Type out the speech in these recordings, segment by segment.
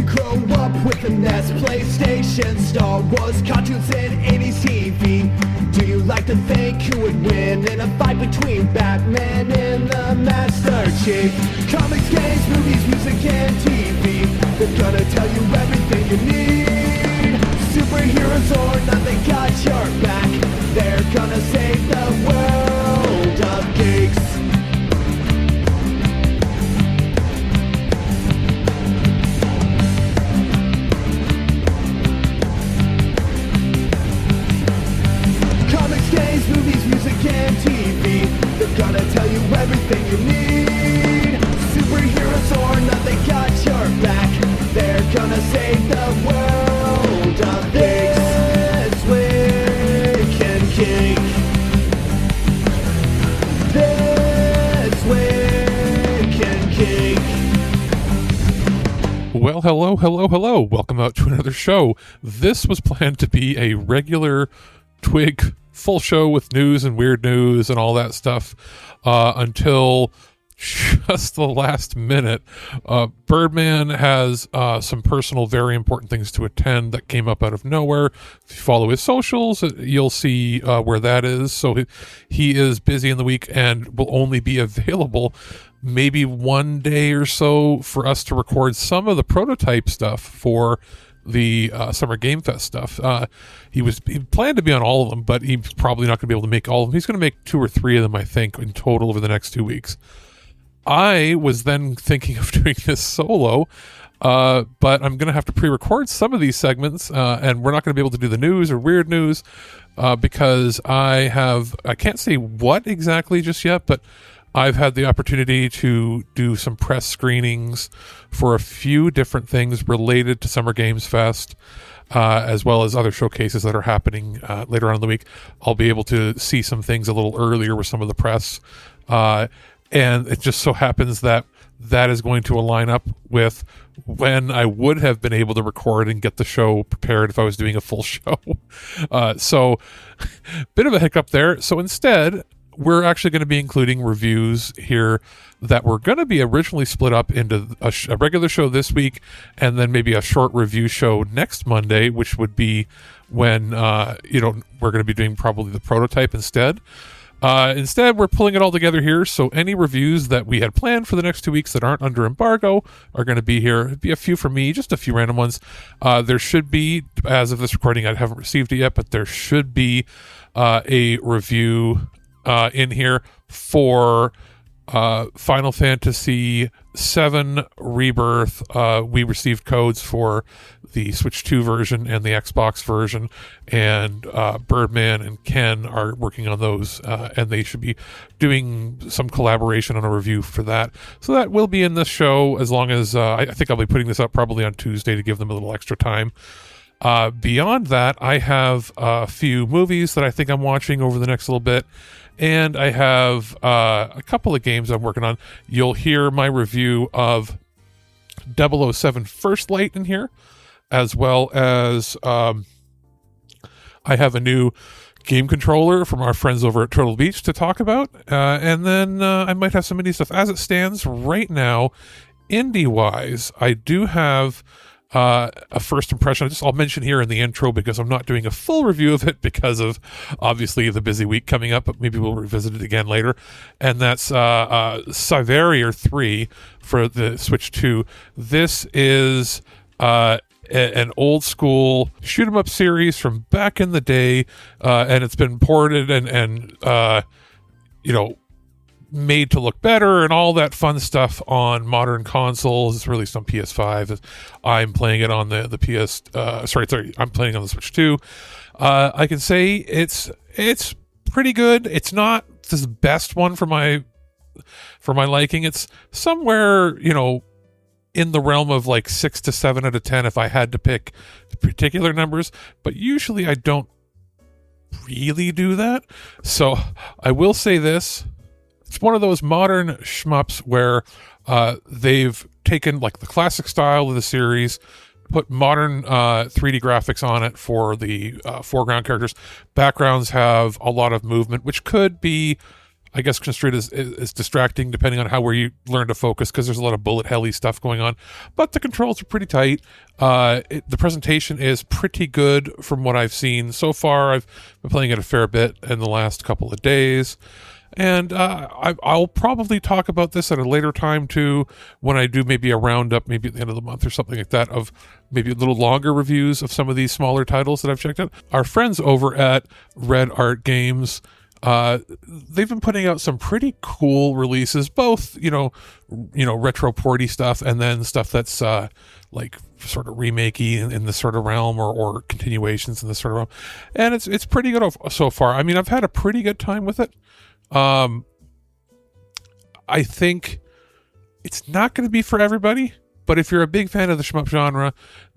grow up with the NES, PlayStation, Star Wars, cartoons, and 80s TV? Do you like to think who would win in a fight between Batman and the Master Chief? Comics, games, movies, music, and TV, they're gonna tell you everything you need. Superheroes or not, they got your back. They're gonna save the world of geeks. Games, movies, music, and TV, they're gonna tell you everything you need. Superheroes or not, they got your back. They're gonna save the world of This Week in Geek. This Week in Geek. Well, hello. Welcome out to another show. This was planned to be a regular Twig full show with news and weird news and all that stuff until just the last minute. Birdman has some personal, very important things to attend that came up out of nowhere. If you follow his socials, you'll see where that is. So he is busy in the week and will only be available maybe one day or so for us to record some of the prototype stuff for the Summer Game Fest stuff. He planned to be on all of them, but he's probably not going to be able to make all of them. He's going to make 2 or 3 of them, I think, in total over the next 2 weeks. I was then thinking of doing this solo, but I'm going to have to pre-record some of these segments, and we're not going to be able to do the news or weird news because I can't say what exactly just yet, but I've had the opportunity to do some press screenings for a few different things related to Summer Games Fest, as well as other showcases that are happening later on in the week. I'll be able to see some things a little earlier with some of the press, and it just so happens that is going to align up with when I would have been able to record and get the show prepared if I was doing a full show. So bit of a hiccup there. So instead, we're actually going to be including reviews here that were going to be originally split up into a regular show this week and then maybe a short review show next Monday, which would be when, we're going to be doing probably the prototype instead. Instead, we're pulling it all together here. So any reviews that we had planned for the next 2 weeks that aren't under embargo are going to be here. It'd be a few for me, just a few random ones. There should be, as of this recording, I haven't received it yet, but there should be a review in here for Final Fantasy 7 Rebirth. We received codes for the Switch 2 version and the Xbox version, and Birdman and Ken are working on those, and they should be doing some collaboration on a review for that. So that will be in this show, as long as I think I'll be putting this up probably on Tuesday to give them a little extra time. Beyond that, I have a few movies that I think I'm watching over the next little bit, and I have a couple of games I'm working on. You'll hear my review of 007 First Light in here, as well as I have a new game controller from our friends over at Turtle Beach to talk about, and then I might have some indie stuff. As it stands right now, indie-wise, I do have a first impression. I'll mention here in the intro because I'm not doing a full review of it because of obviously the busy week coming up, but maybe we'll revisit it again later. And that's Cyverior 3 for the Switch 2. This is an old school shoot 'em up series from back in the day, and it's been ported and made to look better and all that fun stuff on modern consoles. It's released on PS5. I'm playing it on the PS. I'm playing on the Switch 2. I can say it's pretty good. It's not the best one for my liking. It's somewhere in the realm of like 6 to 7 out of 10 if I had to pick particular numbers. But usually I don't really do that. So I will say this. It's one of those modern shmups where they've taken like the classic style of the series, put modern 3D graphics on it for the foreground characters. Backgrounds have a lot of movement, which could be I guess construed as distracting depending on where you learn to focus, because there's a lot of bullet helly stuff going on. But the controls are pretty tight. The presentation is pretty good from what I've seen so far. I've been playing it a fair bit in the last couple of days. And I'll probably talk about this at a later time too, when I do maybe a roundup, maybe at the end of the month or something like that, of maybe a little longer reviews of some of these smaller titles that I've checked out. Our friends over at Red Art Games, they've been putting out some pretty cool releases, both retro porty stuff, and then stuff that's like sort of remakey in this sort of realm, or continuations in this sort of realm. And it's pretty good so far. I mean, I've had a pretty good time with it. I think it's not going to be for everybody, but if you're a big fan of the shmup genre,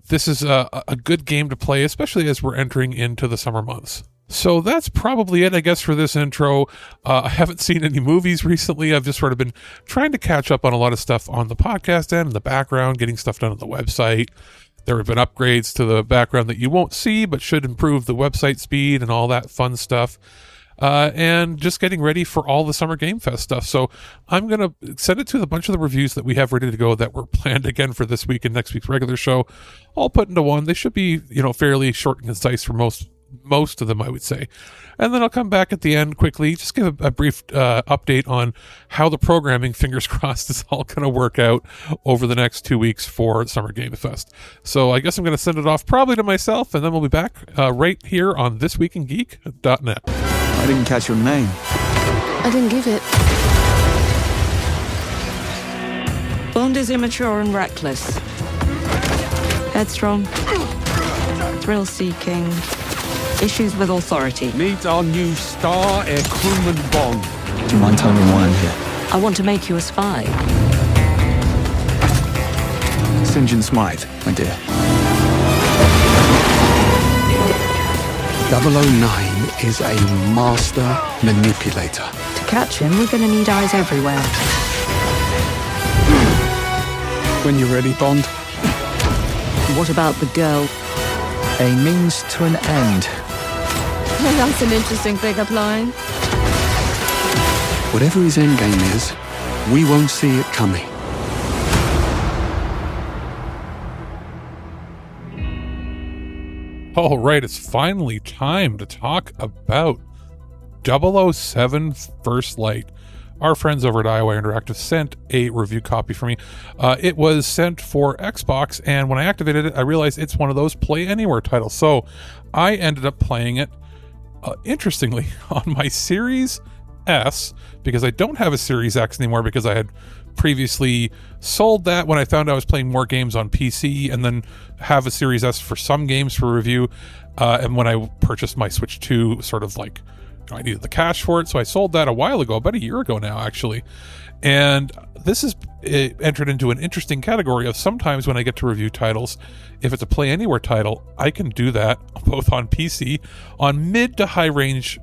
this is a good game to play, especially as we're entering into the summer months. So that's probably it, I guess, for this intro. I haven't seen any movies recently. I've just sort of been trying to catch up on a lot of stuff on the podcast end, in the background, getting stuff done on the website. There have been upgrades to the background that you won't see, but should improve the website speed and all that fun stuff. And just getting ready for all the Summer Game Fest stuff. So I'm going to send it to a bunch of the reviews that we have ready to go that were planned again for this week and next week's regular show, all put into one. They should be, fairly short and concise for most of them, I would say. And then I'll come back at the end quickly, just give a brief update on how the programming, fingers crossed, is all going to work out over the next 2 weeks for Summer Game Fest. So I guess I'm going to send it off probably to myself, and then we'll be back right here on ThisWeekInGeek.net. I didn't catch your name. I didn't give it. Bond is immature and reckless. Headstrong. Thrill-seeking. Issues with authority. Meet our new star, Air Crewman Bond. Do you mind telling me why I'm here? I want to make you a spy. St. John Smythe, my dear. 009 is a master manipulator. To catch him, we're going to need eyes everywhere. When you're ready, Bond. What about the girl? A means to an end. That's an interesting pickup line. Whatever his endgame is, we won't see it coming. All right, it's finally time to talk about 007 First Light. Our friends over at iWire Interactive sent a review copy for me. It was sent for Xbox, and when I activated it, I realized it's one of those Play Anywhere titles. So I ended up playing it, interestingly, on my Series S, because I don't have a Series X anymore, because I had previously sold that when I found I was playing more games on PC, and then have a Series S for some games for review. And when I purchased my Switch 2, sort of like, I needed the cash for it, so I sold that a while ago, about a year ago now, actually. And this is entered into an interesting category of sometimes when I get to review titles, if it's a Play Anywhere title, I can do that both on PC, on mid to high range,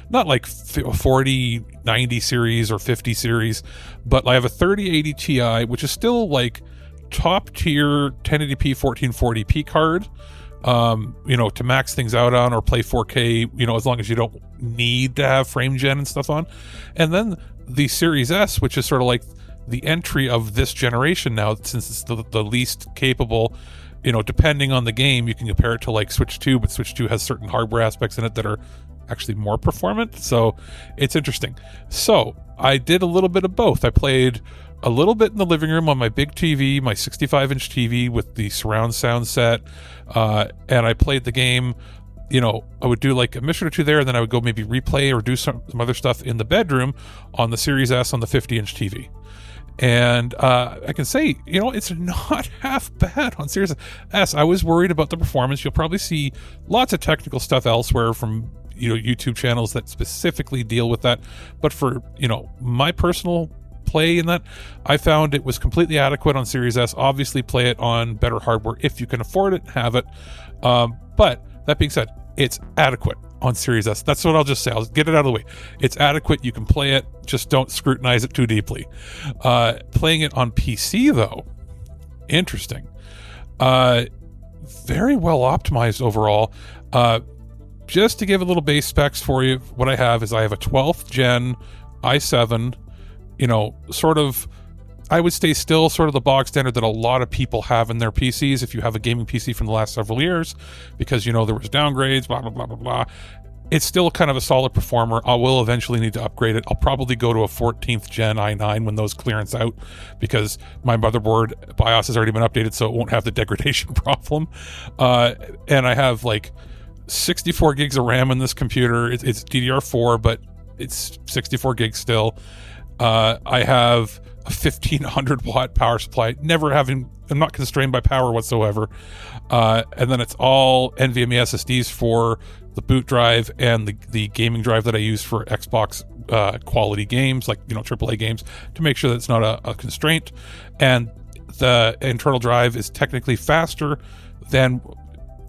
not like 40, 90 series or 50 series, but I have a 3080 Ti, which is still like top tier 1080p 1440p card, to max things out on or play 4K, as long as you don't need to have frame gen and stuff on. And then the Series S, which is sort of like the entry of this generation now, since it's the least capable, depending on the game, you can compare it to like Switch 2, but Switch 2 has certain hardware aspects in it that are actually more performant. So it's interesting. So I did a little bit of both. I played a little bit in the living room on my big TV, my 65-inch TV with the surround sound set, and I played the game. I would do like a mission or two there, and then I would go maybe replay or do some other stuff in the bedroom on the Series S on the 50-inch TV. And I can say, it's not half bad on Series S. I was worried about the performance. You'll probably see lots of technical stuff elsewhere from YouTube channels that specifically deal with that. But for my personal play in that, I found it was completely adequate on Series S. Obviously, play it on better hardware if you can afford it, have it. But that being said, it's adequate on Series S. That's what I'll just say. I'll get it out of the way. It's adequate. You can play it. Just don't scrutinize it too deeply. Playing it on PC, though, interesting. Very well optimized overall. Just to give a little base specs for you, what I have is I have a 12th gen i7, sort of, I would stay still sort of the bog standard that a lot of people have in their PCs if you have a gaming PC from the last several years, because there was downgrades, blah, blah, blah, blah, blah. It's still kind of a solid performer. I will eventually need to upgrade it. I'll probably go to a 14th gen i9 when those clearance out, because my motherboard BIOS has already been updated, so it won't have the degradation problem. And I have like 64 gigs of RAM in this computer. It's DDR4, but it's 64 gigs still. I have a 1500 watt power supply. I'm not constrained by power whatsoever. And then it's all NVMe SSDs for the boot drive and the gaming drive that I use for Xbox quality games, like AAA games, to make sure that it's not a constraint. And the internal drive is technically faster than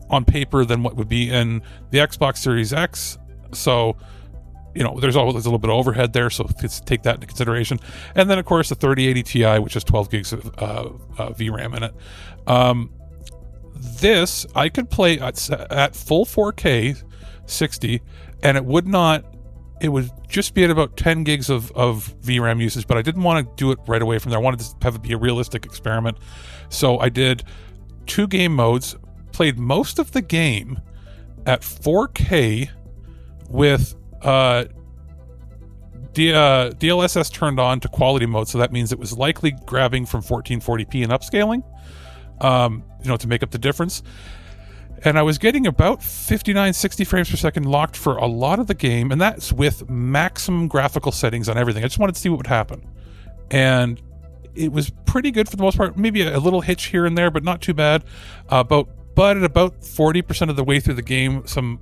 on paper than what would be in the Xbox Series X. So there's always a little bit of overhead there, so let's take that into consideration. And then, of course, the 3080 Ti, which has 12 gigs of VRAM in it. This, I could play at full 4K 60, and it would just be at about 10 gigs of VRAM usage, but I didn't want to do it right away from there. I wanted to have it be a realistic experiment. So I did 2 game modes, played most of the game at 4K with DLSS turned on to quality mode, so that means it was likely grabbing from 1440p and upscaling, to make up the difference. And I was getting about 59, 60 frames per second locked for a lot of the game, and that's with maximum graphical settings on everything. I just wanted to see what would happen. And it was pretty good for the most part. Maybe a little hitch here and there, but not too bad. But at about 40% of the way through the game, some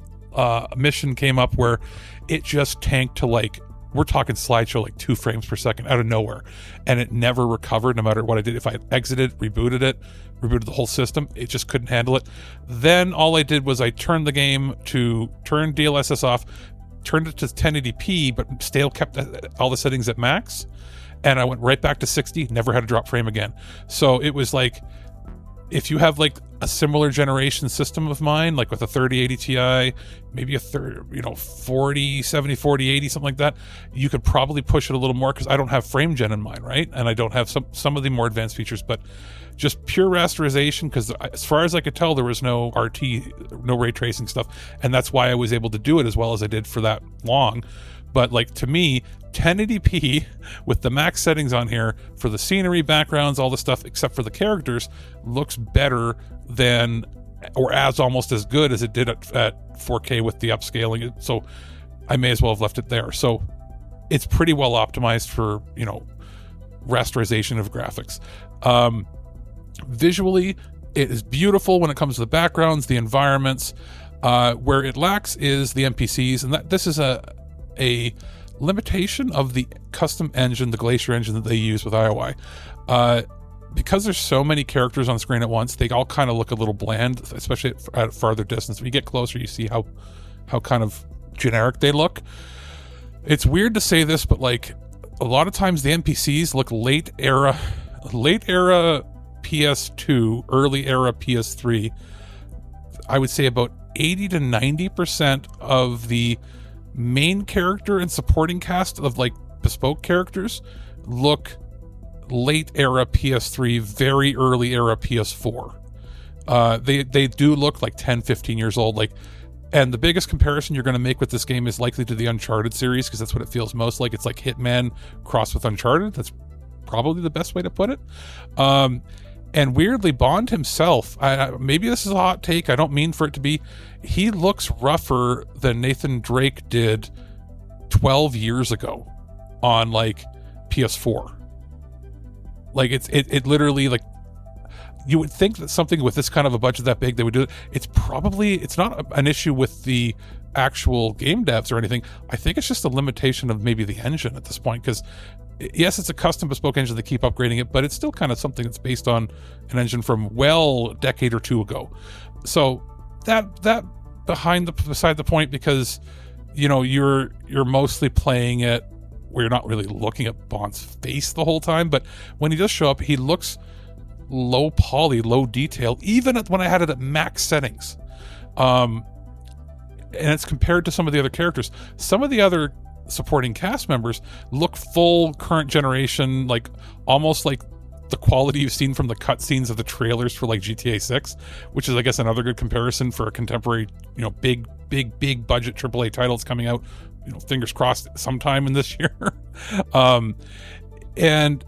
mission came up where it just tanked to we're talking slideshow 2 frames per second out of nowhere, and it never recovered no matter what I did. If I exited, rebooted the whole system, it just couldn't handle it. Then all I did was I turned the game to turn DLSS off, turned it to 1080p, but still kept all the settings at max, and I went right back to 60, never had a drop frame again. So it was if you have a similar generation system of mine, with a 3080 Ti, maybe a 40, 70, 40, 80, something like that, you could probably push it a little more, because I don't have frame gen in mine, right? And I don't have some of the more advanced features, but just pure rasterization, because as far as I could tell, there was no RT, no ray tracing stuff, and that's why I was able to do it as well as I did for that long. But to me, 1080p with the max settings on here for the scenery, backgrounds, all the stuff except for the characters, looks better than, or as almost as good as it did at 4K with the upscaling. So I may as well have left it there. So it's pretty well optimized for rasterization of graphics. Visually, it is beautiful when it comes to the backgrounds, the environments. Where it lacks is the NPCs, and this is a limitation of the custom engine, the Glacier engine that they use with IOI. Because there's so many characters on screen at once, they all kind of look a little bland, especially at farther distance. When you get closer, you see how kind of generic they look. It's weird to say this, but a lot of times the NPCs look late era PS2, early era PS3. I would say about 80 to 90% of the main character and supporting cast of bespoke characters look late era PS3, very early era PS4. They do look 10, 15 years old. And the biggest comparison you're going to make with this game is likely to the Uncharted series, because that's what it feels most like. It's like Hitman crossed with Uncharted. That's probably the best way to put it. And weirdly, Bond himself, maybe this is a hot take, I don't mean for it to be, he looks rougher than Nathan Drake did 12 years ago on PS4. It literally, you would think that something with this kind of a budget that big, they would do it. It's not an issue with the actual game devs or anything. I think it's just a limitation of maybe the engine at this point, because yes, it's a custom bespoke engine. They keep upgrading it, but it's still kind of something that's based on an engine from a decade or two ago. So that beside the point, because you're mostly playing it where you're not really looking at Bond's face the whole time. But when he does show up, he looks low poly, low detail, even when I had it at max settings. And it's compared to some of the other characters. Some of the other supporting cast members look full current generation, like almost like the quality you've seen from the cutscenes of the trailers for like GTA 6, which is I guess another good comparison for a contemporary, big budget AAA titles coming out, fingers crossed sometime in this year. And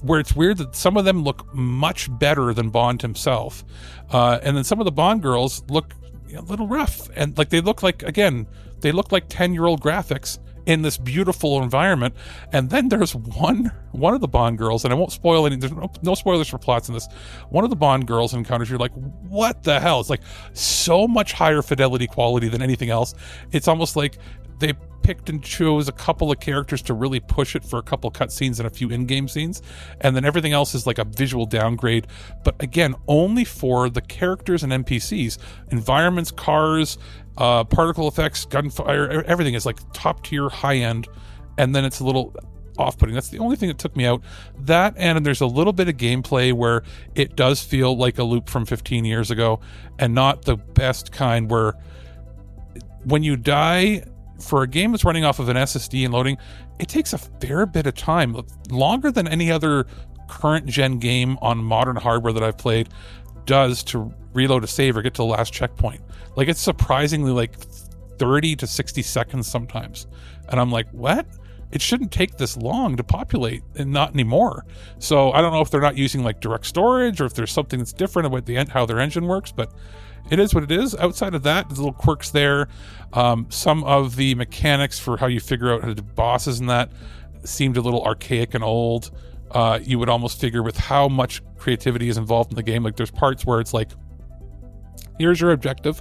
where it's weird that some of them look much better than Bond himself, and then some of the Bond girls look a little rough, and like they look like 10-year-old graphics in this beautiful environment. And then there's one of the Bond girls, and I won't spoil any, there's no spoilers for plots in this. One of the Bond girls encounters, you're like, what the hell? It's like so much higher fidelity quality than anything else. It's almost like they picked and chose a couple of characters to really push it for a couple cutscenes and a few in-game scenes, and then everything else is like a visual downgrade, but again, only for the characters and NPCs. Environments, cars, particle effects, gunfire, everything is like top tier, high end, and then it's a little off-putting. That's the only thing that took me out. That, and there's a little bit of gameplay where it does feel like a loop from 15 years ago, and not the best kind, where when you die for a game that's running off of an SSD and loading, it takes a fair bit of time, longer than any other current gen game on modern hardware that I've played does, to reload a save or get to the last checkpoint. Like, it's surprisingly like 30 to 60 seconds sometimes, and I'm like, what? It shouldn't take this long to populate, and not anymore. So I don't know if they're not using like direct storage, or if there's something that's different about how their engine works, but it is what it is. Outside of that, there's little quirks there. Some of the mechanics for how you figure out how to do bosses and that seemed a little archaic and old. You would almost figure with how much creativity is involved in the game. Like, there's parts where it's like, here's your objective,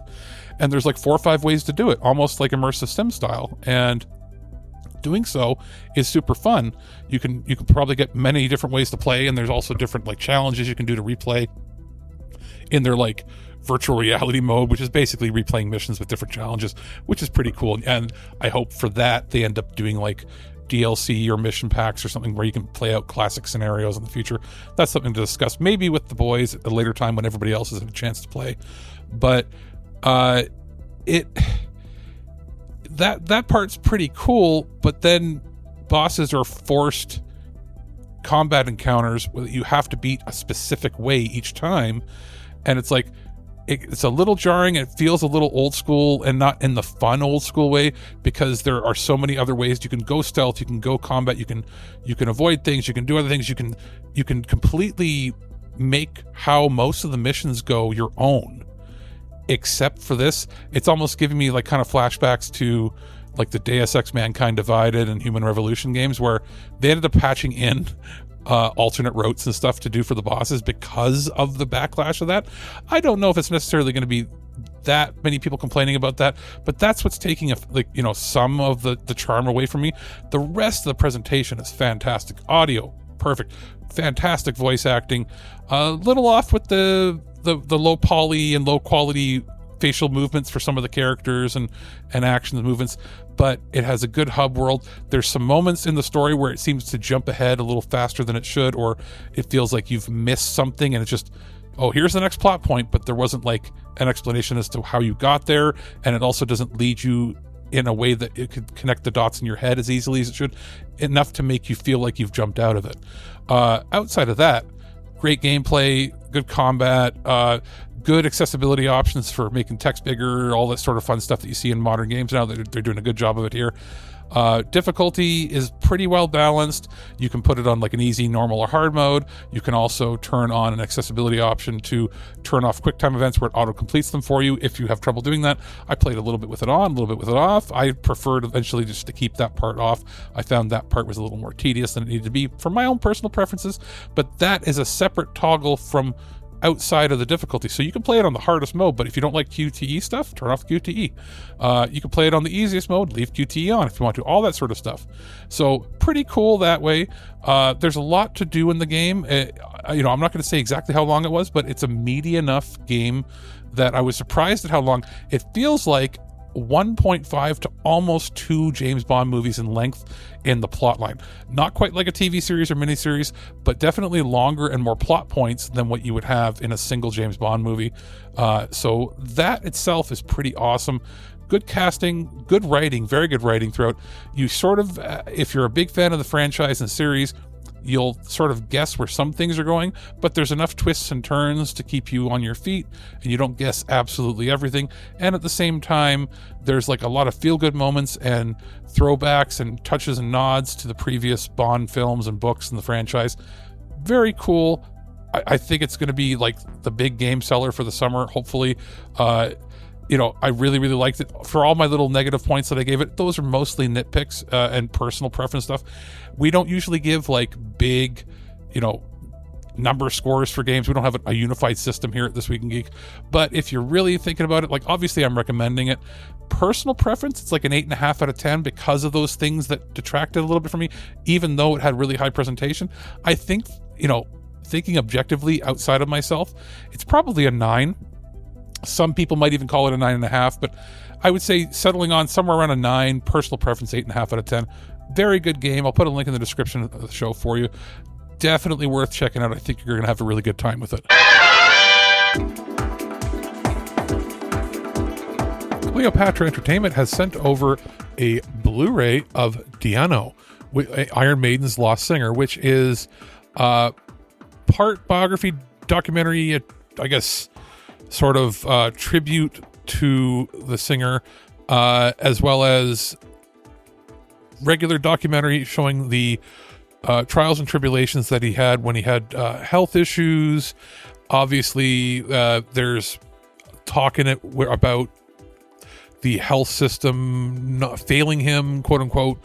and there's like 4 or 5 ways to do it, almost like immersive sim style. And doing so is super fun. You can probably get many different ways to play, and there's also different like challenges you can do to replay in their like virtual reality mode, which is basically replaying missions with different challenges, which is pretty cool. And I hope for that they end up doing like DLC or mission packs or something where you can play out classic scenarios in the future. That's something to discuss maybe with the boys at a later time when everybody else has had a chance to play. But that part's pretty cool, but then bosses are forced combat encounters where you have to beat a specific way each time, and it's like, it's a little jarring. It feels a little old school, and not in the fun old school way, because there are so many other ways. You can go stealth, you can go combat, you can avoid things, you can do other things, you can completely make how most of the missions go your own. Except for this, it's almost giving me like kind of flashbacks to like the Deus Ex Mankind Divided and Human Revolution games, where they ended up patching in alternate routes and stuff to do for the bosses because of the backlash of that. I don't know if it's necessarily going to be that many people complaining about that, but that's what's taking some of the charm away from me. The rest of the presentation is fantastic. Audio, perfect. Fantastic voice acting. A little off with the low poly and low quality facial movements for some of the characters and action movements, but it has a good hub world. There's some moments in the story where it seems to jump ahead a little faster than it should, or it feels like you've missed something and it's just, oh, here's the next plot point, but there wasn't like an explanation as to how you got there, and it also doesn't lead you in a way that it could connect the dots in your head as easily as it should, enough to make you feel like you've jumped out of it. Outside of that, great gameplay, good combat, good accessibility options for making text bigger, all that sort of fun stuff that you see in modern games now. They're doing a good job of it here. Difficulty is pretty well balanced. You can put it on like an easy, normal, or hard mode. You can also turn on an accessibility option to turn off QuickTime events where it auto-completes them for you if you have trouble doing that. I played a little bit with it on, a little bit with it off. I preferred eventually just to keep that part off. I found that part was a little more tedious than it needed to be for my own personal preferences, but that is a separate toggle from outside of the difficulty. So you can play it on the hardest mode, but if you don't like QTE stuff, turn off QTE. You can play it on the easiest mode, leave QTE on if you want to, all that sort of stuff. So pretty cool that way. There's a lot to do in the game. I'm not going to say exactly how long it was, but it's a meaty enough game that I was surprised at how long. It feels like 1.5 to almost 2 James Bond movies in length in the plot line. Not quite like a TV series or miniseries, but definitely longer and more plot points than what you would have in a single James Bond movie. So that itself is pretty awesome. Good casting, good writing, very good writing throughout. You sort of, if you're a big fan of the franchise and series, you'll sort of guess where some things are going, but there's enough twists and turns to keep you on your feet, and you don't guess absolutely everything. And at the same time, there's like a lot of feel-good moments and throwbacks and touches and nods to the previous Bond films and books in the franchise. Very cool. I think it's going to be like the big game seller for the summer, hopefully. I really, really liked it. For all my little negative points that I gave it, those are mostly nitpicks and personal preference stuff. We don't usually give like big, number scores for games. We don't have a unified system here at This Week in Geek. But if you're really thinking about it, like obviously I'm recommending it. Personal preference, it's like an 8.5 out of 10 because of those things that detracted a little bit from me, even though it had really high presentation. I think, thinking objectively outside of myself, it's probably a 9. Some people might even call it a 9.5, but I would say settling on somewhere around a 9, personal preference 8.5 out of 10. Very good game. I'll put a link in the description of the show for you. Definitely worth checking out. I think you're going to have a really good time with it. Cleopatra Entertainment has sent over a Blu-ray of Diano, Iron Maiden's Lost Singer, which is part biography, documentary, I guess, sort of tribute to the singer, as well as regular documentary showing the trials and tribulations that he had when he had health issues. Obviously, there's talk in it about the health system not failing him, quote unquote.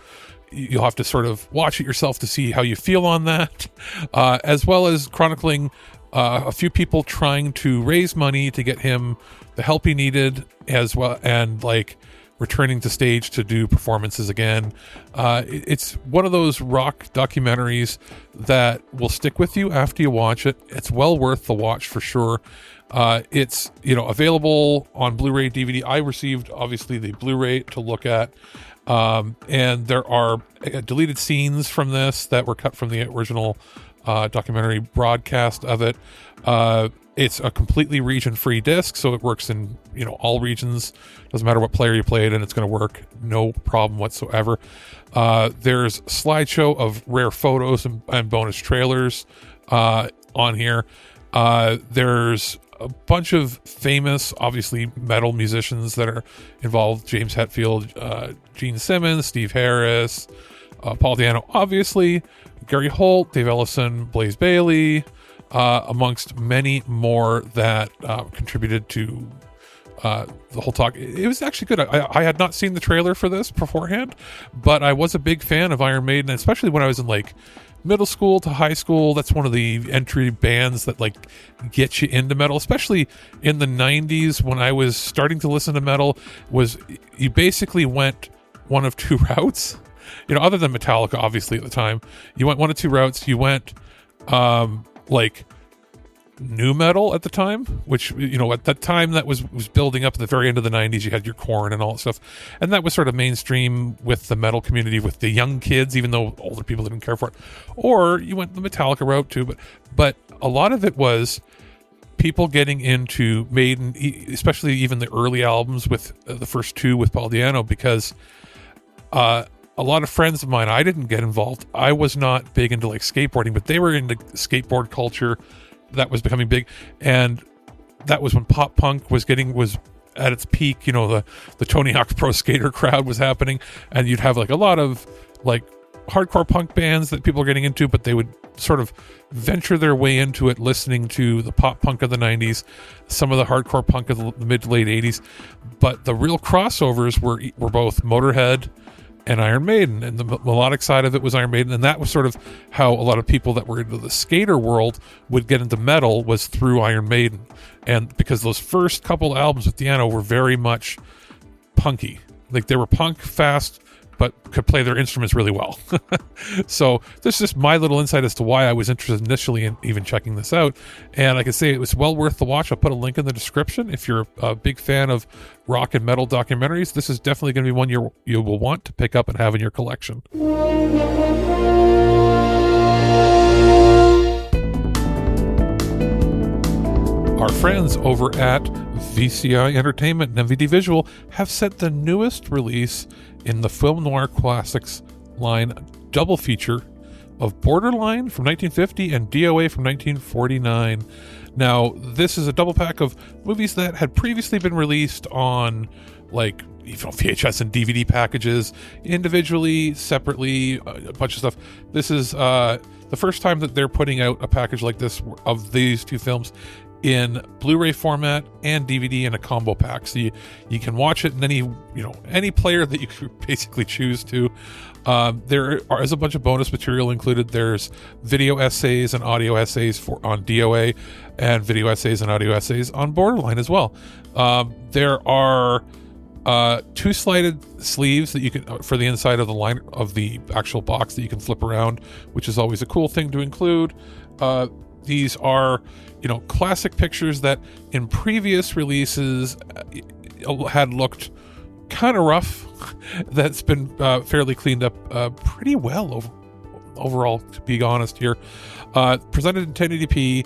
You'll have to sort of watch it yourself to see how you feel on that, as well as chronicling a few people trying to raise money to get him the help he needed, as well, and like returning to stage to do performances again. It's one of those rock documentaries that will stick with you after you watch it. It's well worth the watch for sure. It's available on Blu-ray, DVD. I received obviously the Blu-ray to look at, and there are deleted scenes from this that were cut from the original documentary broadcast of it. It's a completely region-free disc, so it works in all regions. Doesn't matter what player you played, and it's going to work no problem whatsoever. There's slideshow of rare photos and bonus trailers on here. There's a bunch of famous, obviously, metal musicians that are involved. James Hetfield, Gene Simmons, Steve Harris, Paul Diano, obviously, Gary Holt, Dave Ellison, Blaze Bayley, amongst many more that contributed to the whole talk. It was actually good. I had not seen the trailer for this beforehand, but I was a big fan of Iron Maiden, especially when I was in like middle school to high school. That's one of the entry bands that like get you into metal, especially in the 90s when I was starting to listen to metal. Was you basically went one of two routes, other than Metallica obviously at the time. You went one of two routes. You went like nu metal at the time, which at that time that was building up at the very end of the 90s. You had your Korn and all that stuff, and that was sort of mainstream with the metal community, with the young kids, even though older people didn't care for it. Or you went the Metallica route too, but a lot of it was people getting into Maiden, especially even the early albums with the first two with Paul Diano, because a lot of friends of mine, I didn't get involved. I was not big into like skateboarding, but they were into skateboard culture that was becoming big, and that was when pop punk was at its peak. The Tony Hawk Pro Skater crowd was happening, and you'd have like a lot of like hardcore punk bands that people are getting into, but they would sort of venture their way into it listening to the pop punk of the 90s, some of the hardcore punk of the mid to late 80s. But the real crossovers were both Motorhead and Iron Maiden, and the melodic side of it was Iron Maiden, and that was sort of how a lot of people that were into the skater world would get into metal, was through Iron Maiden. And because those first couple albums with Diano were very much punky, like they were punk, fast, but could play their instruments really well. So this is just my little insight as to why I was interested initially in even checking this out. And I can say it was well worth the watch. I'll put a link in the description. If you're a big fan of rock and metal documentaries, this is definitely going to be one you will want to pick up and have in your collection. Our friends over at VCI Entertainment and MVD Visual have set the newest release in the Film Noir Classics line double feature of Borderline from 1950 and DOA from 1949. Now, this is a double pack of movies that had previously been released on, like, VHS and DVD packages, individually, separately, a bunch of stuff. This is the first time that they're putting out a package like this of these two films in Blu-ray format and DVD in a combo pack, so you can watch it in any player that you could basically choose to. There is a bunch of bonus material included. There's video essays and audio essays on DOA, and video essays and audio essays on Borderline as well. There are two slided sleeves that you can for the inside of the line of the actual box that you can flip around, which is always a cool thing to include. These are, classic pictures that in previous releases had looked kind of rough. That's been fairly cleaned up pretty well overall, to be honest here. Presented in 1080p.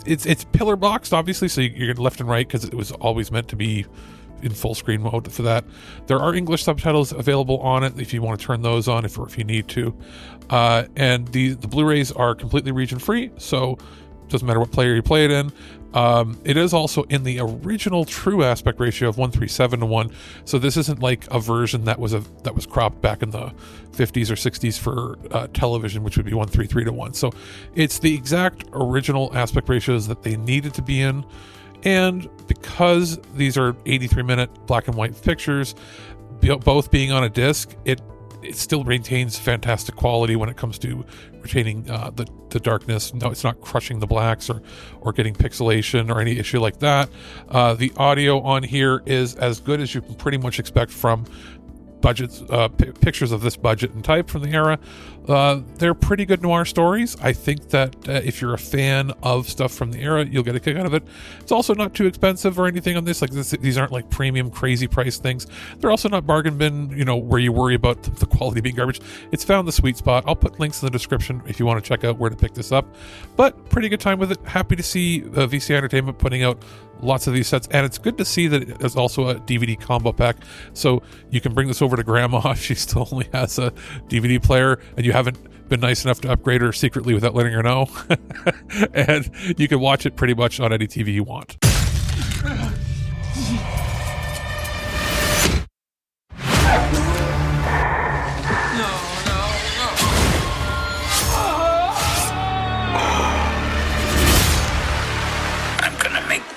It's pillar boxed, obviously, so you're left and right because it was always meant to be in full screen mode for that. There are English subtitles available on it if you want to turn those on if you need to. And the Blu-rays are completely region free, so it doesn't matter what player you play it in. It is also in the original true aspect ratio of 1:37:1, so this isn't like a version that was cropped back in the 50s or 60s for television, which would be 1:33:1. So it's the exact original aspect ratios that they needed to be in. And because these are 83-minute black and white pictures, both being on a disc, it still maintains fantastic quality when it comes to retaining the darkness. No, it's not crushing the blacks or getting pixelation or any issue like that. The audio on here is as good as you can pretty much expect from budgets, pictures of this budget and type from the era. They're pretty good noir stories. I think that if you're a fan of stuff from the era, you'll get a kick out of it. It's also not too expensive or anything on this. These aren't like premium crazy price things. They're also not bargain bin, where you worry about the quality being garbage. It's found the sweet spot. I'll put links in the description if you want to check out where to pick this up. But pretty good time with it. Happy to see VCI Entertainment putting out lots of these sets, and it's good to see that it is also a DVD combo pack, so you can bring this over to grandma if she still only has a DVD player and you haven't been nice enough to upgrade her secretly without letting her know. And you can watch it pretty much on any TV you want.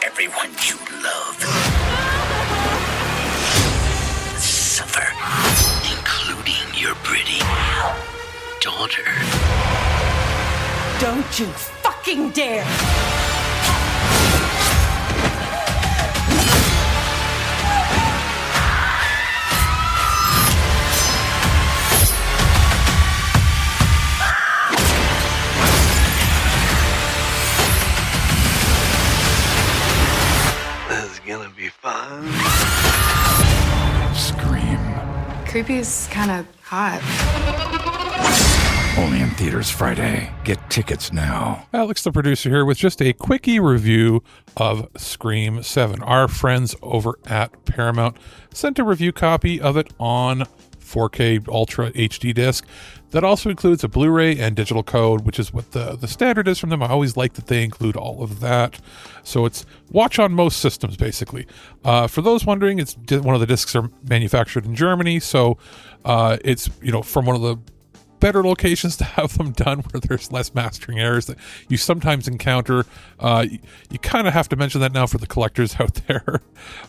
Everyone you love suffer, including your pretty daughter. Don't you fucking dare! Gonna be fun. Scream. Creepy is kind of hot. Only in theaters Friday. Get tickets now. Alex, the producer, here with just a quickie review of Scream 7. Our friends over at Paramount sent a review copy of it on 4K Ultra HD disc. That also includes a Blu-ray and digital code, which is what the standard is from them. I always like that they include all of that. So it's watch on most systems, basically. For those wondering, it's one of the discs are manufactured in Germany, so it's from one of the better locations to have them done where there's less mastering errors that you sometimes encounter. You kind of have to mention that now for the collectors out there.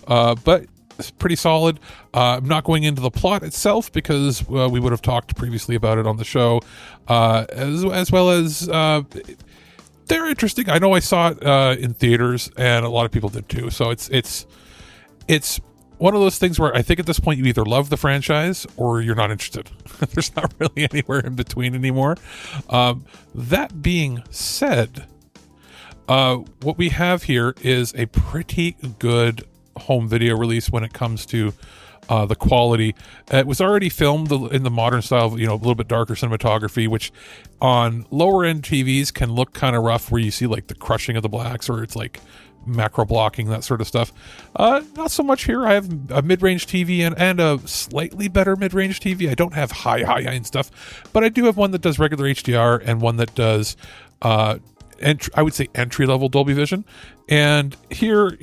But it's pretty solid. I'm not going into the plot itself because we would have talked previously about it on the show, as well as they're interesting. I know I saw it in theaters, and a lot of people did too. So it's one of those things where I think at this point you either love the franchise or you're not interested. There's not really anywhere in between anymore. That being said, what we have here is a pretty good home video release when it comes to the quality. It was already filmed in the modern style of, a little bit darker cinematography, which on lower end TVs can look kind of rough, where you see like the crushing of the blacks, or it's like macro blocking, that sort of stuff. Not so much here. I have a mid-range TV and a slightly better mid-range TV. I don't have high-end stuff, but I do have one that does regular HDR and one that does I would say entry-level Dolby Vision. And here,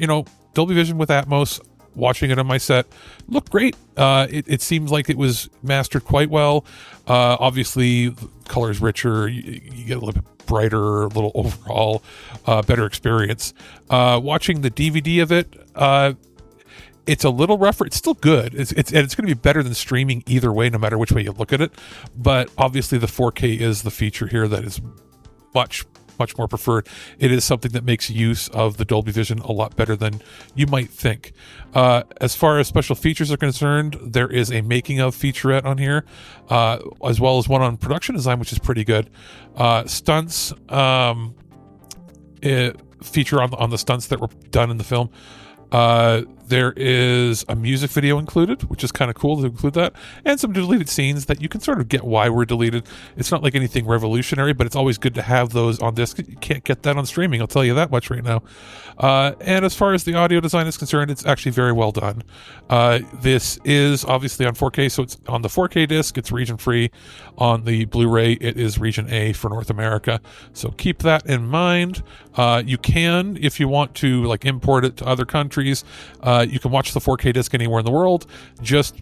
Dolby Vision with Atmos, watching it on my set, looked great. It seems like it was mastered quite well. Obviously, the color is richer. You get a little bit brighter, a little overall better experience. Watching the DVD of it, it's a little rougher. It's still good. It's going to be better than streaming either way, no matter which way you look at it. But obviously, the 4K is the feature here that is much more preferred. It is something that makes use of the Dolby Vision a lot better than you might think. As far as special features are concerned, there is a making of featurette on here, as well as one on production design, which is pretty good. Stunts, feature on the stunts that were done in the film. There is a music video included, which is kind of cool to include that, and some deleted scenes that you can sort of get why were deleted. It's not like anything revolutionary, but it's always good to have those on disc. You can't get that on streaming, I'll tell you that much right now. And as far as the audio design is concerned, it's actually very well done. This is obviously on 4K, so it's on the 4K disc, it's region free. On the Blu-ray, it is region A for North America, so keep that in mind. You can, if you want to, like, import it to other countries, you can watch the 4K disc anywhere in the world. Just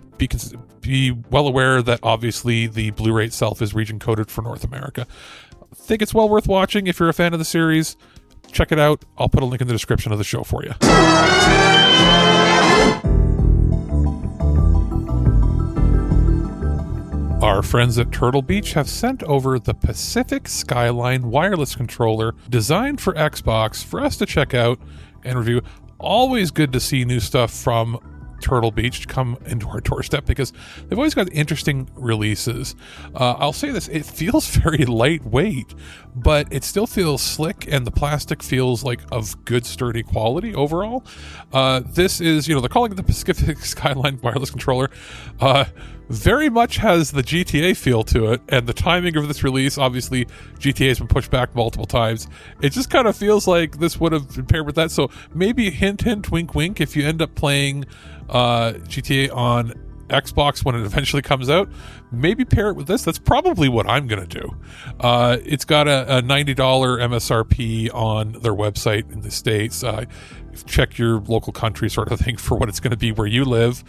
be well aware that obviously the Blu-ray itself is region coded for North America. I think it's well worth watching if you're a fan of the series. Check it out. I'll put a link in the description of the show for you. Our friends at Turtle Beach have sent over the Pacific Skyline wireless controller designed for Xbox for us to check out and review. Always good to see new stuff from Turtle Beach come into our doorstep, because they've always got interesting releases. I'll say this, it feels very lightweight, but it still feels slick, and the plastic feels like of good sturdy quality overall. This is, they're calling it the Pacific Skyline wireless controller. Very much has the GTA feel to it, and the timing of this release, obviously GTA has been pushed back multiple times. It just kind of feels like this would have been paired with that, so maybe hint hint, wink wink, if you end up playing GTA on Xbox when it eventually comes out, maybe pair it with this. That's probably what I'm gonna do. It's got a $90 MSRP on their website in the States. Check your local country sort of thing for what it's going to be where you live.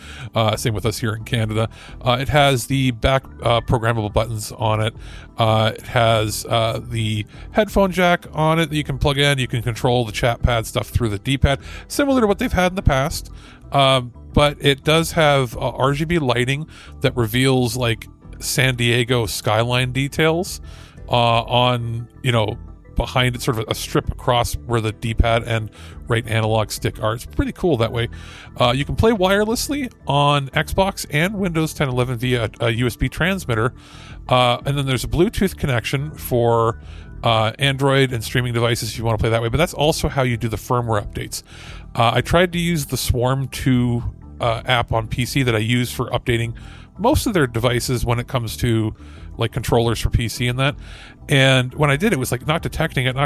Same with us here in Canada. It has the back programmable buttons on it. It has the headphone jack on it that you can plug in. You can control the chat pad stuff through the D-pad, similar to what they've had in the past. But it does have RGB lighting that reveals like San Diego skyline details on, behind it, sort of a strip across where the D-pad and right analog stick are. It's pretty cool that way. You can play wirelessly on Xbox and Windows 10 11 via a USB transmitter. And then there's a Bluetooth connection for Android and streaming devices if you want to play that way. But that's also how you do the firmware updates. I tried to use the Swarm 2 app on PC that I use for updating most of their devices when it comes to like controllers for PC and that. And when I did, it was like not detecting it. And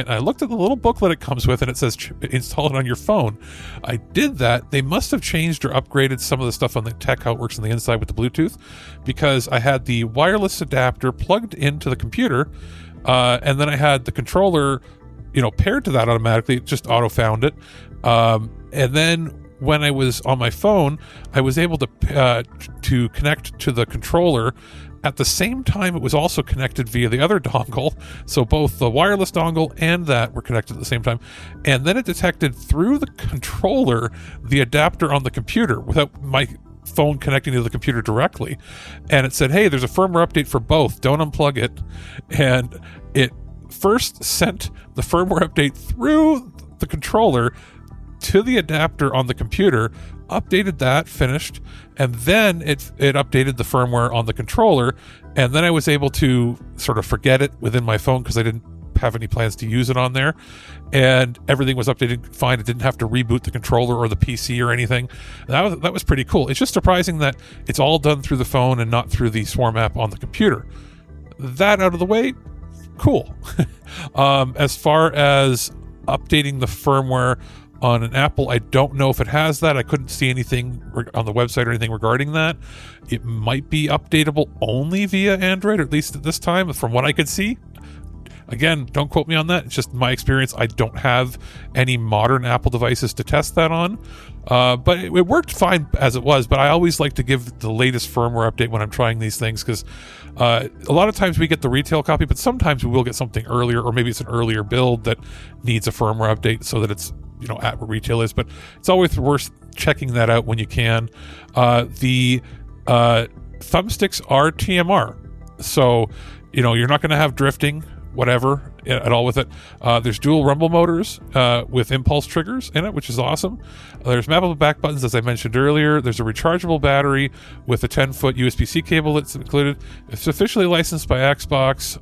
I looked at the little booklet it comes with, and it says install it on your phone. I did that. They must have changed or upgraded some of the stuff on the tech, how it works on the inside with the Bluetooth, because I had the wireless adapter plugged into the computer, and then I had the controller, paired to that automatically. It just auto found it. And then when I was on my phone, I was able to connect to the controller. At the same time, it was also connected via the other dongle. So both the wireless dongle and that were connected at the same time. And then it detected through the controller the adapter on the computer without my phone connecting to the computer directly. And it said, hey, there's a firmware update for both. Don't unplug it. And it first sent the firmware update through the controller to the adapter on the computer, updated that, finished, and then it updated the firmware on the controller, and then I was able to sort of forget it within my phone because I didn't have any plans to use it on there, and everything was updated fine. It didn't have to reboot the controller or the PC or anything. That was pretty cool. It's just surprising that it's all done through the phone and not through the Swarm app on the computer. That out of the way, cool. As far as updating the firmware on an Apple, I don't know if it has that. I couldn't see anything on the website or anything regarding that. It might be updatable only via Android, or at least at this time, from what I could see. Again, don't quote me on that. It's just my experience. I don't have any modern Apple devices to test that on. But it worked fine as it was. But I always like to give the latest firmware update when I'm trying these things, because a lot of times we get the retail copy, but sometimes we will get something earlier, or maybe it's an earlier build that needs a firmware update so that it's, you know, at where retail is. But it's always worth checking that out when you can. The thumbsticks are TMR, so you know you're not going to have drifting whatever at all with it. There's dual rumble motors with impulse triggers in it, which is awesome. There's mappable back buttons, as I mentioned earlier. There's a rechargeable battery with a 10-foot USB-C cable that's included. It's officially licensed by Xbox.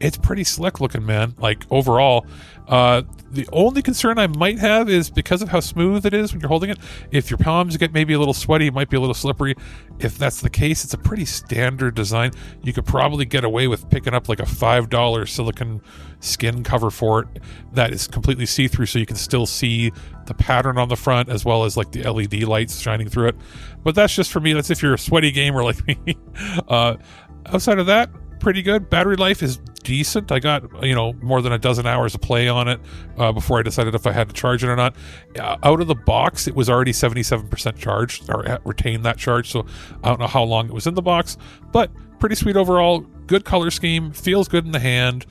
It's pretty slick looking, man. Like, overall, the only concern I might have is because of how smooth it is when you're holding it. If your palms get maybe a little sweaty, it might be a little slippery. If that's the case, it's a pretty standard design. You could probably get away with picking up like a $5 silicone skin cover for it that is completely see-through, so you can still see the pattern on the front as well as like the LED lights shining through it. But that's just for me. That's if you're a sweaty gamer like me. Outside of that, pretty good. Battery life is decent. I got, you know, more than a dozen hours of play on it before I decided if I had to charge it or not. Out of the box, it was already 77% charged, or retained that charge, so I don't know how long it was in the box, but pretty sweet overall. Good color scheme, feels good in the hand,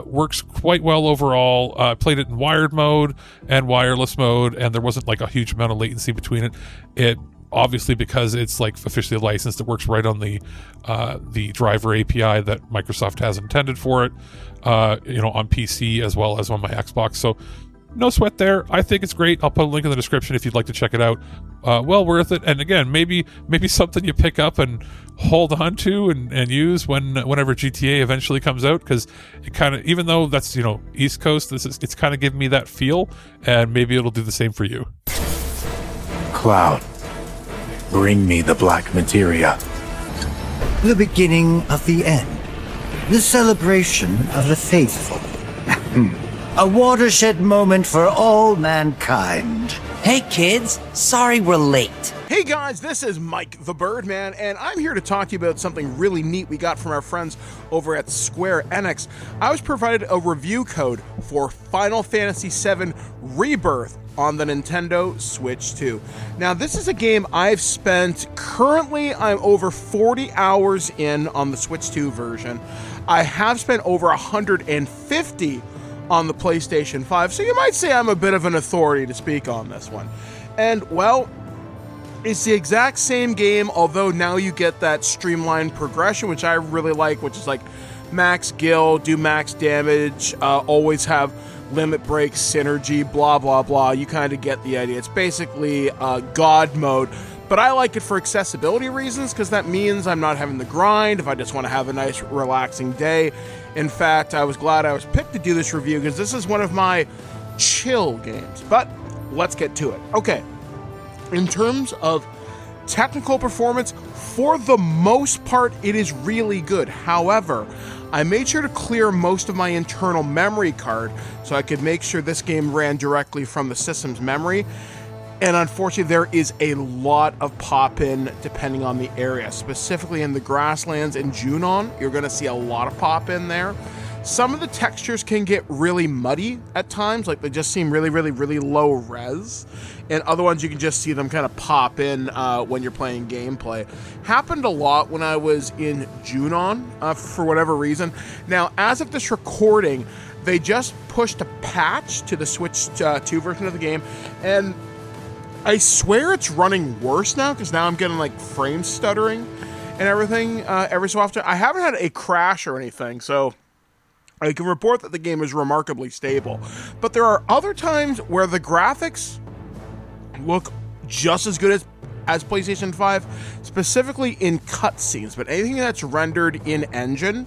works quite well overall. I played it in wired mode and wireless mode, and there wasn't like a huge amount of latency between it. It obviously, because it's like officially licensed, it works right on the driver API that Microsoft has intended for it, you know, on PC as well as on my Xbox. So no sweat there. I think it's great. I'll put a link in the description if you'd like to check it out. Well worth it. And again, maybe something you pick up and hold on to and use whenever GTA eventually comes out, because it kind of, even though that's, you know, East Coast, it's kind of giving me that feel, and maybe it'll do the same for you. Cloud, bring me the black materia. The beginning of the end. The celebration of the faithful. A watershed moment for all mankind. Hey kids, sorry we're late. Hey guys, this is Mike the Birdman, and I'm here to talk to you about something really neat we got from our friends over at Square Enix. I was provided a review code for Final Fantasy VII Rebirth on the Nintendo Switch 2. Now, this is a game I've spent, currently I'm over 40 hours in on the Switch 2 version. I have spent over 150 on the PlayStation 5, so you might say I'm a bit of an authority to speak on this one. And, well, it's the exact same game, although now you get that streamlined progression, which I really like, which is like max gil, do max damage, always have limit break, synergy, blah, blah, blah. You kind of get the idea. It's basically God mode, but I like it for accessibility reasons, because that means I'm not having the grind if I just want to have a nice, relaxing day. In fact, I was glad I was picked to do this review, because this is one of my chill games. But let's get to it. Okay, in terms of technical performance, for the most part, it is really good. However, I made sure to clear most of my internal memory card so I could make sure this game ran directly from the system's memory. And unfortunately, there is a lot of pop-in depending on the area. Specifically in the grasslands in Junon, you're going to see a lot of pop-in there. Some of the textures can get really muddy at times, like they just seem really, really, really low res. And other ones you can just see them kind of pop in when you're playing gameplay. Happened a lot when I was in Junon for whatever reason. Now, as of this recording, they just pushed a patch to the Switch 2 version of the game, and I swear it's running worse now, because now I'm getting like frame stuttering and everything every so often. I haven't had a crash or anything, so I can report that the game is remarkably stable. But there are other times where the graphics look just as good as PlayStation 5, specifically in cutscenes, but anything that's rendered in engine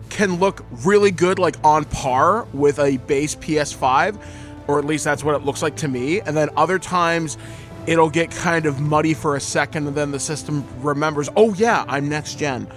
can look really good, like on par with a base PS5, or at least that's what it looks like to me. And then other times it'll get kind of muddy for a second, and then the system remembers, oh yeah, I'm next gen.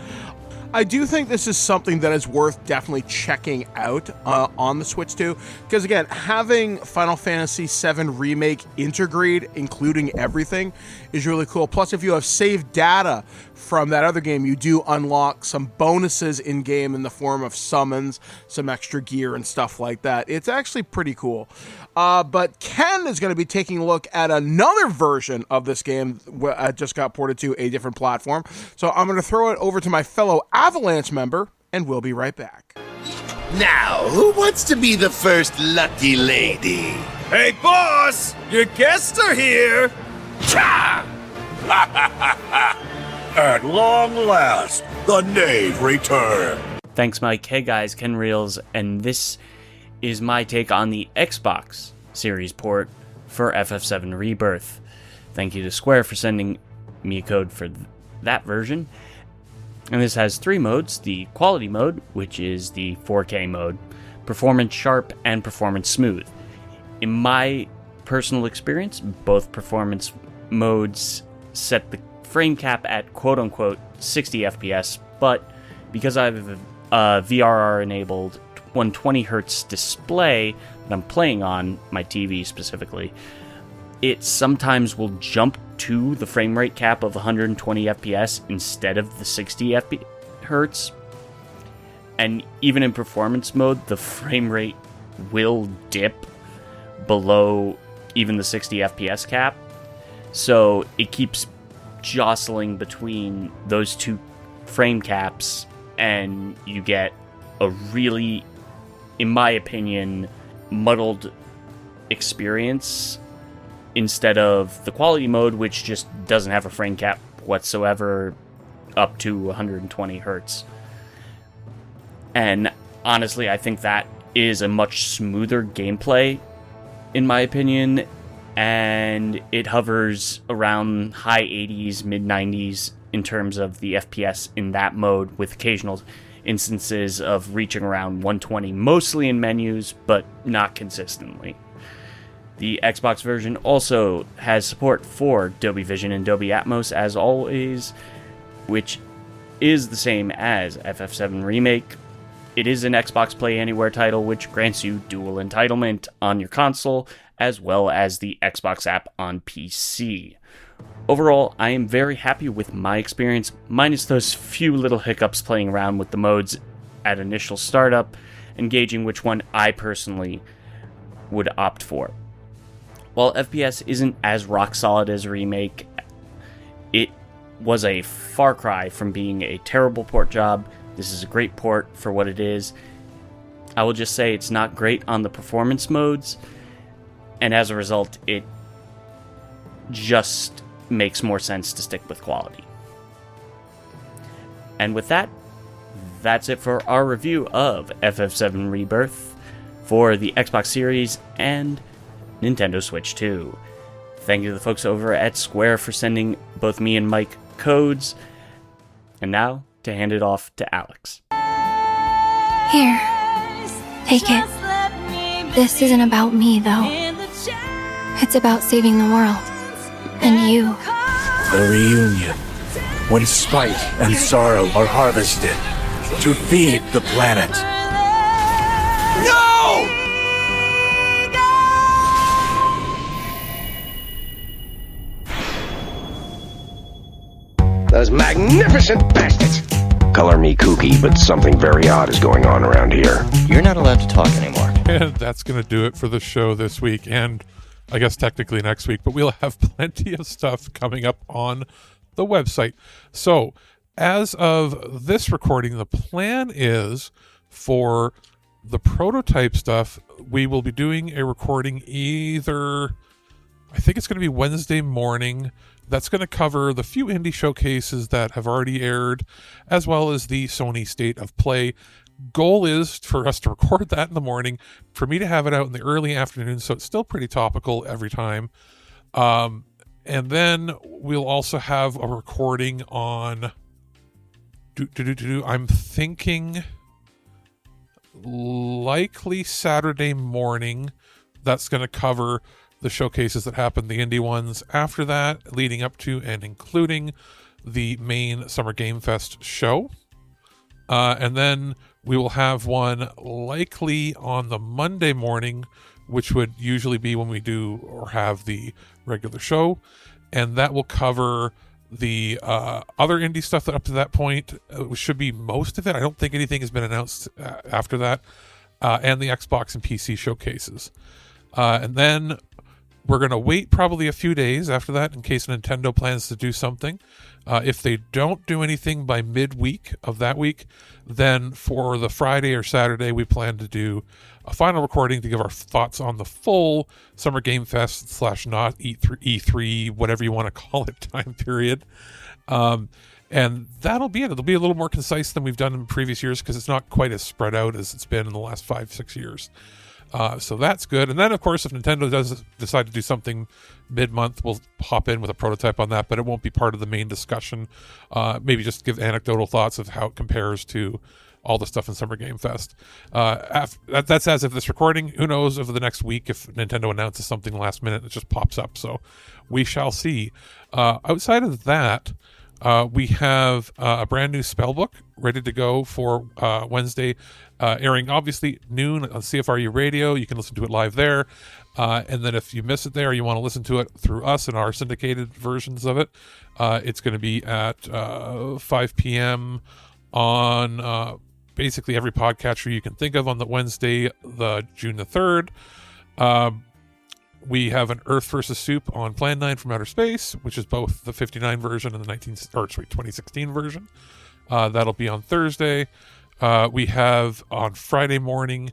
I do think this is something that is worth definitely checking out on the Switch 2, because again, having Final Fantasy VII Remake integrated, including everything, is really cool. Plus, if you have saved data from that other game, you do unlock some bonuses in-game in the form of summons, some extra gear, and stuff like that. It's actually pretty cool. But Ken is going to be taking a look at another version of this game that just got ported to a different platform. So I'm going to throw it over to my fellow Avalanche member, and we'll be right back. Now, who wants to be the first lucky lady? Hey, boss! Your guests are here! Cha! At long last, the knave returned. Thanks, Mike. Hey guys, Ken Reels, and this is my take on the Xbox Series port for FF7 Rebirth. Thank you to Square for sending me a code for that version. And this has 3 modes: the quality mode, which is the 4K mode, performance sharp, and performance smooth. In my personal experience, both performance modes set the frame cap at quote-unquote 60 FPS, but because I have a VRR enabled 120 Hz display that I'm playing on, my TV specifically, it sometimes will jump to the frame rate cap of 120 FPS instead of the 60 Hz. And even in performance mode, the frame rate will dip below even the 60 FPS cap. So it keeps jostling between those two frame caps, and you get a really, in my opinion, muddled experience instead of the quality mode, which just doesn't have a frame cap whatsoever up to 120 Hz. And honestly, I think that is a much smoother gameplay, in my opinion, and it hovers around high 80s, mid 90s in terms of the FPS in that mode, with occasional instances of reaching around 120, mostly in menus, but not consistently. The Xbox version also has support for Dolby Vision and Dolby Atmos, as always, which is the same as FF7 Remake. It is an Xbox Play Anywhere title, which grants you dual entitlement on your console, as well as the Xbox app on PC. Overall, I am very happy with my experience, minus those few little hiccups playing around with the modes at initial startup, and gauging which one I personally would opt for. While FPS isn't as rock solid as Remake, it was a far cry from being a terrible port job. This is a great port for what it is. I will just say it's not great on the performance modes, and as a result, it just makes more sense to stick with quality. And with that, that's it for our review of FF7 Rebirth for the Xbox Series and Nintendo Switch 2. Thank you to the folks over at Square for sending both me and Mike codes. And now, to hand it off to Alex. Here, take it. This isn't about me, though. It's about saving the world. And you. The reunion, when spite and sorrow are harvested to feed the planet. No! Those magnificent bastards! Color me kooky, but something very odd is going on around here. You're not allowed to talk anymore. And that's going to do it for the show this week, and I guess technically next week, but we'll have plenty of stuff coming up on the website. So, as of this recording, the plan is for the prototype stuff, we will be doing a recording either, I think it's going to be Wednesday morning. That's going to cover the few indie showcases that have already aired, as well as the Sony State of Play. Goal is for us to record that in the morning, for me to have it out in the early afternoon, so it's still pretty topical every time. And then we'll also have a recording on, I'm thinking likely Saturday morning. That's going to cover the showcases that happened, the indie ones after that, leading up to and including the main Summer Game Fest show. And then we will have one likely on the Monday morning, which would usually be when we do or have the regular show. And that will cover the other indie stuff that up to that point should be most of it. I don't think anything has been announced after that. And the Xbox and PC showcases. And then we're going to wait probably a few days after that in case Nintendo plans to do something. If they don't do anything by midweek of that week, then for the Friday or Saturday, we plan to do a final recording to give our thoughts on the full Summer Game Fest / not E3, whatever you want to call it, time period. And that'll be it. It'll be a little more concise than we've done in previous years because it's not quite as spread out as it's been in the last 5-6 years. So that's good. And then, of course, if Nintendo does decide to do something mid-month, we'll hop in with a prototype on that, but it won't be part of the main discussion. Maybe just give anecdotal thoughts of how it compares to all the stuff in Summer Game Fest. That's as of this recording. Who knows over the next week if Nintendo announces something last minute, it just pops up. So we shall see. Outside of that, we have a brand new spellbook ready to go for Wednesday, airing obviously noon on CFRU Radio. You can listen to it live there. And then if you miss it there, you want to listen to it through us and our syndicated versions of it, it's going to be at 5 p.m. on basically every podcatcher you can think of on the Wednesday, the June the 3rd. We have an Earth vs. Soup on Plan 9 from Outer Space, which is both the 59 version and the 2016 version. That'll be on Thursday. We have on Friday morning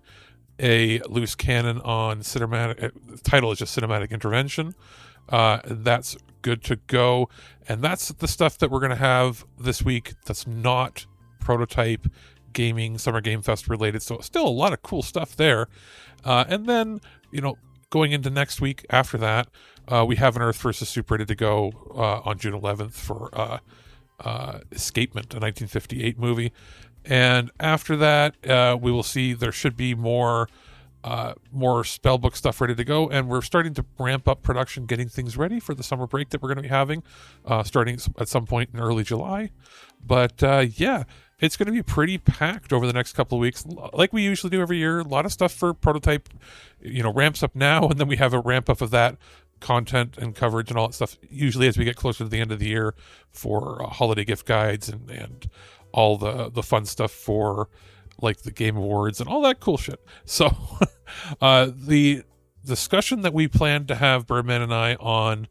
a loose cannon on cinematic. The title is just Cinematic Intervention. That's good to go. And that's the stuff that we're going to have this week that's not prototype gaming Summer Game Fest related. So still a lot of cool stuff there. And then, going into next week after that, we have an Earth vs. Soup ready to go on June 11th for Escapement, a 1958 movie. And after that, we will see there should be more spellbook stuff ready to go. And we're starting to ramp up production, getting things ready for the summer break that we're going to be having, starting at some point in early July. But yeah, it's going to be pretty packed over the next couple of weeks, like we usually do every year. A lot of stuff for prototype, ramps up now, and then we have a ramp up of that content and coverage and all that stuff, usually as we get closer to the end of the year for holiday gift guides and all the fun stuff for like the Game Awards and all that cool shit. So the discussion that we planned to have, Birdman and I, on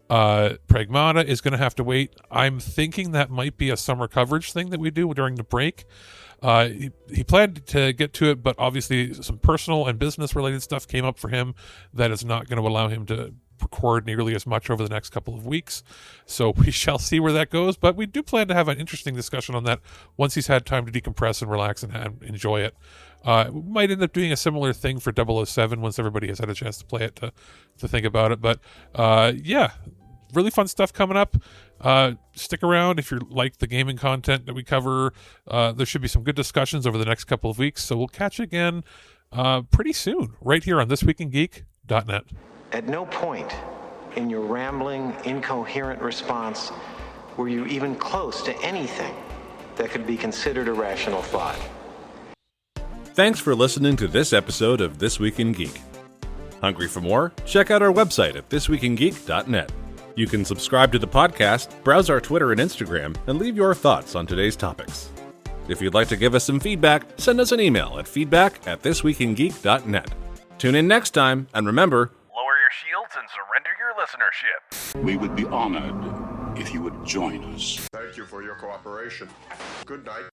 Pragmata is going to have to wait. I'm thinking that might be a summer coverage thing that we do during the break. He planned to get to it, but obviously some personal and business related stuff came up for him that is not going to allow him to record nearly as much over the next couple of weeks. So we shall see where that goes, but we do plan to have an interesting discussion on that once he's had time to decompress and relax and enjoy it. We might end up doing a similar thing for 007 once everybody has had a chance to play it to think about it. But yeah, really fun stuff coming up. Stick around if you like the gaming content that we cover. There should be some good discussions over the next couple of weeks. So we'll catch you again pretty soon right here on ThisWeekInGeek.net. At no point in your rambling, incoherent response were you even close to anything that could be considered a rational thought. Thanks for listening to this episode of This Week in Geek. Hungry for more? Check out our website at ThisWeekInGeek.net. You can subscribe to the podcast, browse our Twitter and Instagram, and leave your thoughts on today's topics. If you'd like to give us some feedback, send us an email at feedback@thisweekingeek.net. Tune in next time, and remember, lower your shields and surrender your listenership. We would be honored if you would join us. Thank you for your cooperation. Good night.